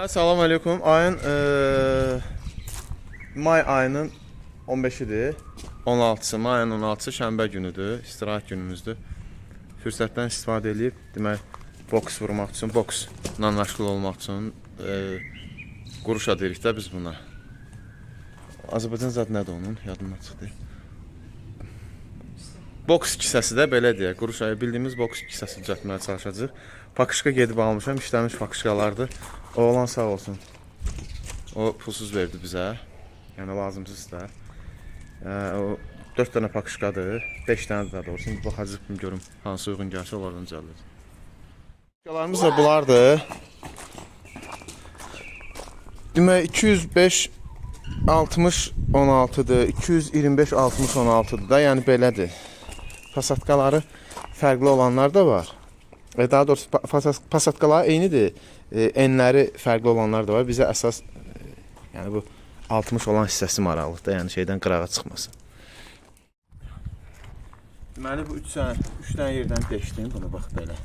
Salam aleyküm. Ayın may ayının 15-idir. 16-sı, mayın 16-sı şənbə günüdür, istirahət günümüzdür. Fürsətdən istifadə edib, demək, boks vurmaq üçün, boksla məşğul olmaq üçün quruşa deyirik də biz buna. Azərbaycan zad nədir onun? Yadımdan çıxdı. Boks kisəsi də belə deyək, quruşaya bildiyimiz boks kisəsi düzəltməyə çalışacaq. Pakışka gedib almışam, işləmiş pakışkalardır. Oğlan sağ olsun. O pulsuz verdi bizə. Yəni lazımsız da. O 4 dənə pakışkadır. 5 dənə də doğrusu. İndi baxacaq görüm hansı uyğun gəlsə onlardan düzəldir. Pakışkalarımız da bunlardır. Demək 205 60 16'dır. 225 60 16'dır da. Yəni belədir. Pasatkaları fərqli olanlar da var. Daha doğrusu pasatkalar eynidir. Enləri fərqli olanlar da var. Bizə əsas yəni bu 60 olan hissəsi maraqlıdır. Yəni şeydən qırağa çıxmasın. Deməli bu 3 dənə yerdən deşdim bunu bax belə.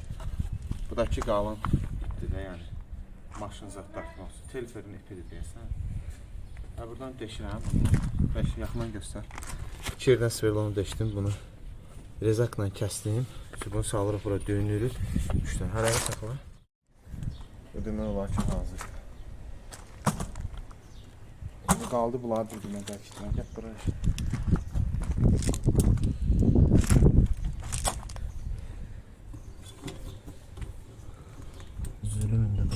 Bu da ki qalın ipdir də yəni. Maşın zətdartmaq üçün teleferin ipidir deyəsən. Və buradan deşirəm. Bəş yaxından göstər. 2 yerdən sverlonu deşdim bunu. Rezakla kəsdim. Bunu salırıq bura düyünlürük. 3 dənə hərəyə saxla. Bu demək olar ki hazır. Qaldı bunlar bir-birinə bəlkə. Gəl bura. Zülümündə də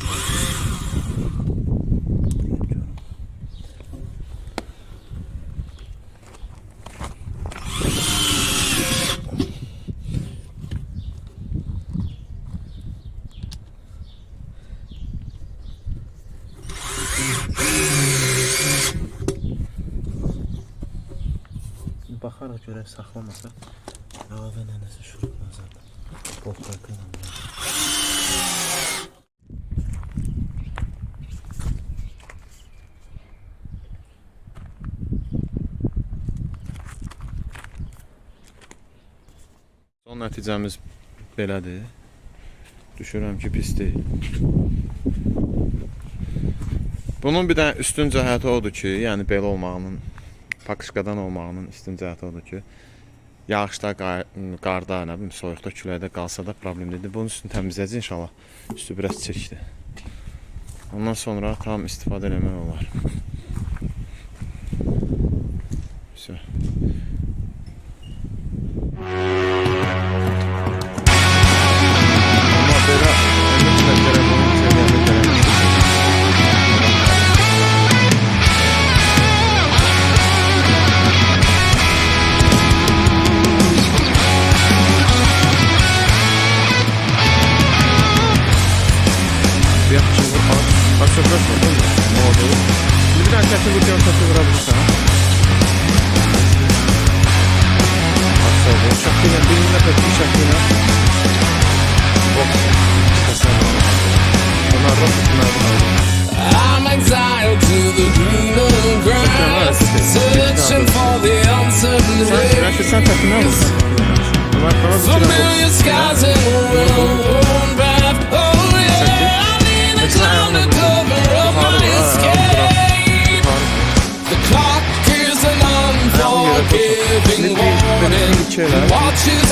baxaraq görək saxlamasa əlavə nənəsi şurup nazarda bol farkıyla son nəticəmiz belədir. Düşürəm ki pis deyil. Bunun bir dənə üstün cəhəti odur ki, yəni belə olmağının pakışkadan olmağının üstün cəhəti odur ki, yağışda, qarda, nə bilim, soyuqda, küləkdə qalsa da problem deyil. Bunun üstünü təmizləyəcək inşallah. Üstü biraz çirkdir. Ondan sonra tam istifadə eləmək olar. Güzel. Amma belə I'm exiled to the greener grass, searching for the uncertain ways. Familiar skies and a well-worn path. Oh yeah, I need a clown to cover up my escape. The clock is an unforgiving warning. Watch it